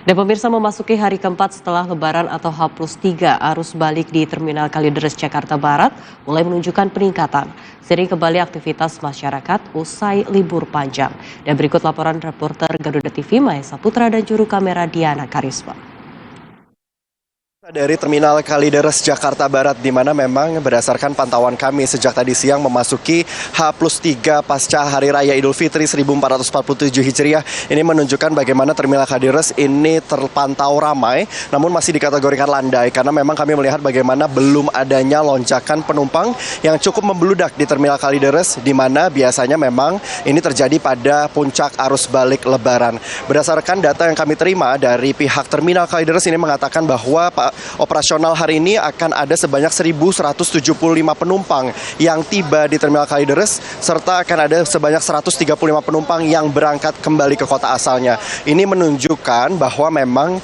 Dan pemirsa, memasuki hari keempat setelah Lebaran atau H+3, arus balik di Terminal Kalideres Jakarta Barat mulai menunjukkan peningkatan. Sering kembali aktivitas masyarakat usai libur panjang. Dan berikut laporan reporter Garuda TV Maesa Putra dan juru kamera Diana Karisma. Dari Terminal Kalideres Jakarta Barat, di mana memang berdasarkan pantauan kami sejak tadi siang memasuki H+3 pasca Hari Raya Idul Fitri 1447 Hijriah, ini menunjukkan bagaimana Terminal Kalideres ini terpantau ramai, namun masih dikategorikan landai karena memang kami melihat bagaimana belum adanya lonjakan penumpang yang cukup membeludak di Terminal Kalideres, di mana biasanya memang ini terjadi pada puncak arus balik Lebaran. Berdasarkan data yang kami terima dari pihak Terminal Kalideres ini mengatakan bahwa operasional hari ini akan ada sebanyak 1.175 penumpang yang tiba di Terminal Kalideres, serta akan ada sebanyak 135 penumpang yang berangkat kembali ke kota asalnya. Ini menunjukkan bahwa memang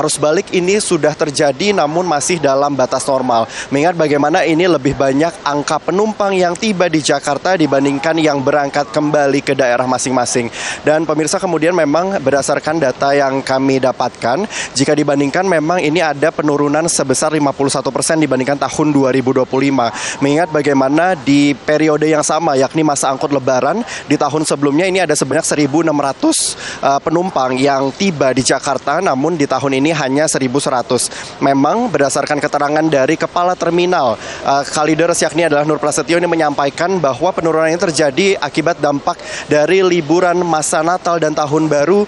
arus balik ini sudah terjadi namun masih dalam batas normal. Mengingat bagaimana ini lebih banyak angka penumpang yang tiba di Jakarta dibandingkan yang berangkat kembali ke daerah masing-masing. Dan pemirsa, kemudian memang berdasarkan data yang kami dapatkan, jika dibandingkan memang ini ada penurunan sebesar 51% dibandingkan tahun 2025. Mengingat bagaimana di periode yang sama, yakni masa angkut Lebaran, di tahun sebelumnya ini ada sebanyak 1.600 penumpang yang tiba di Jakarta, namun di tahun ini hanya 1.100. Memang berdasarkan keterangan dari Kepala Terminal Kalideres, yakni adalah Nur Prasetyo, ini menyampaikan bahwa penurunan ini terjadi akibat dampak dari liburan masa Natal dan Tahun Baru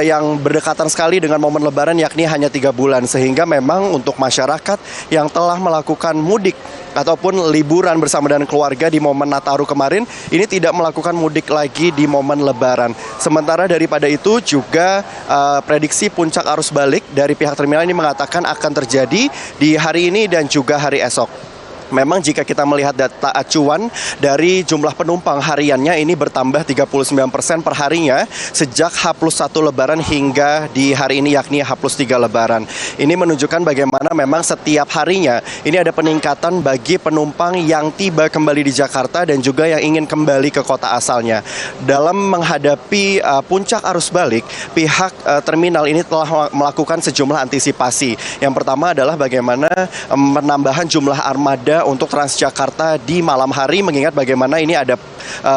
yang berdekatan sekali dengan momen Lebaran, yakni hanya 3 bulan. Sehingga memang untuk masyarakat yang telah melakukan mudik ataupun liburan bersama dengan keluarga di momen Nataru kemarin, ini tidak melakukan mudik lagi di momen Lebaran. Sementara daripada itu juga prediksi puncak arus balik dari pihak terminal ini mengatakan akan terjadi di hari ini dan juga hari esok. Memang jika kita melihat data acuan dari jumlah penumpang hariannya ini bertambah 39% per harinya sejak H+1 Lebaran hingga di hari ini, yakni H+3 Lebaran. Ini menunjukkan bagaimana memang setiap harinya ini ada peningkatan bagi penumpang yang tiba kembali di Jakarta dan juga yang ingin kembali ke kota asalnya. Dalam menghadapi puncak arus balik, pihak terminal ini telah melakukan sejumlah antisipasi. Yang pertama adalah bagaimana penambahan jumlah armada untuk Transjakarta di malam hari, mengingat bagaimana ini ada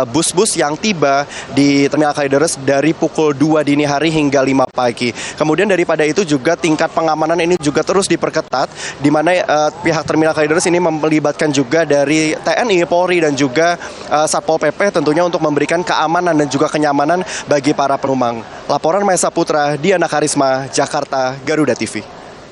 bus-bus yang tiba di Terminal Kalideres dari pukul 2 dini hari hingga 5 pagi. Kemudian daripada itu juga tingkat pengamanan ini juga terus diperketat, di mana pihak Terminal Kalideres ini melibatkan juga dari TNI, Polri, dan juga Satpol PP tentunya untuk memberikan keamanan dan juga kenyamanan bagi para penumpang. Laporan Maesa Putra, Diana Karisma, Jakarta, Garuda TV.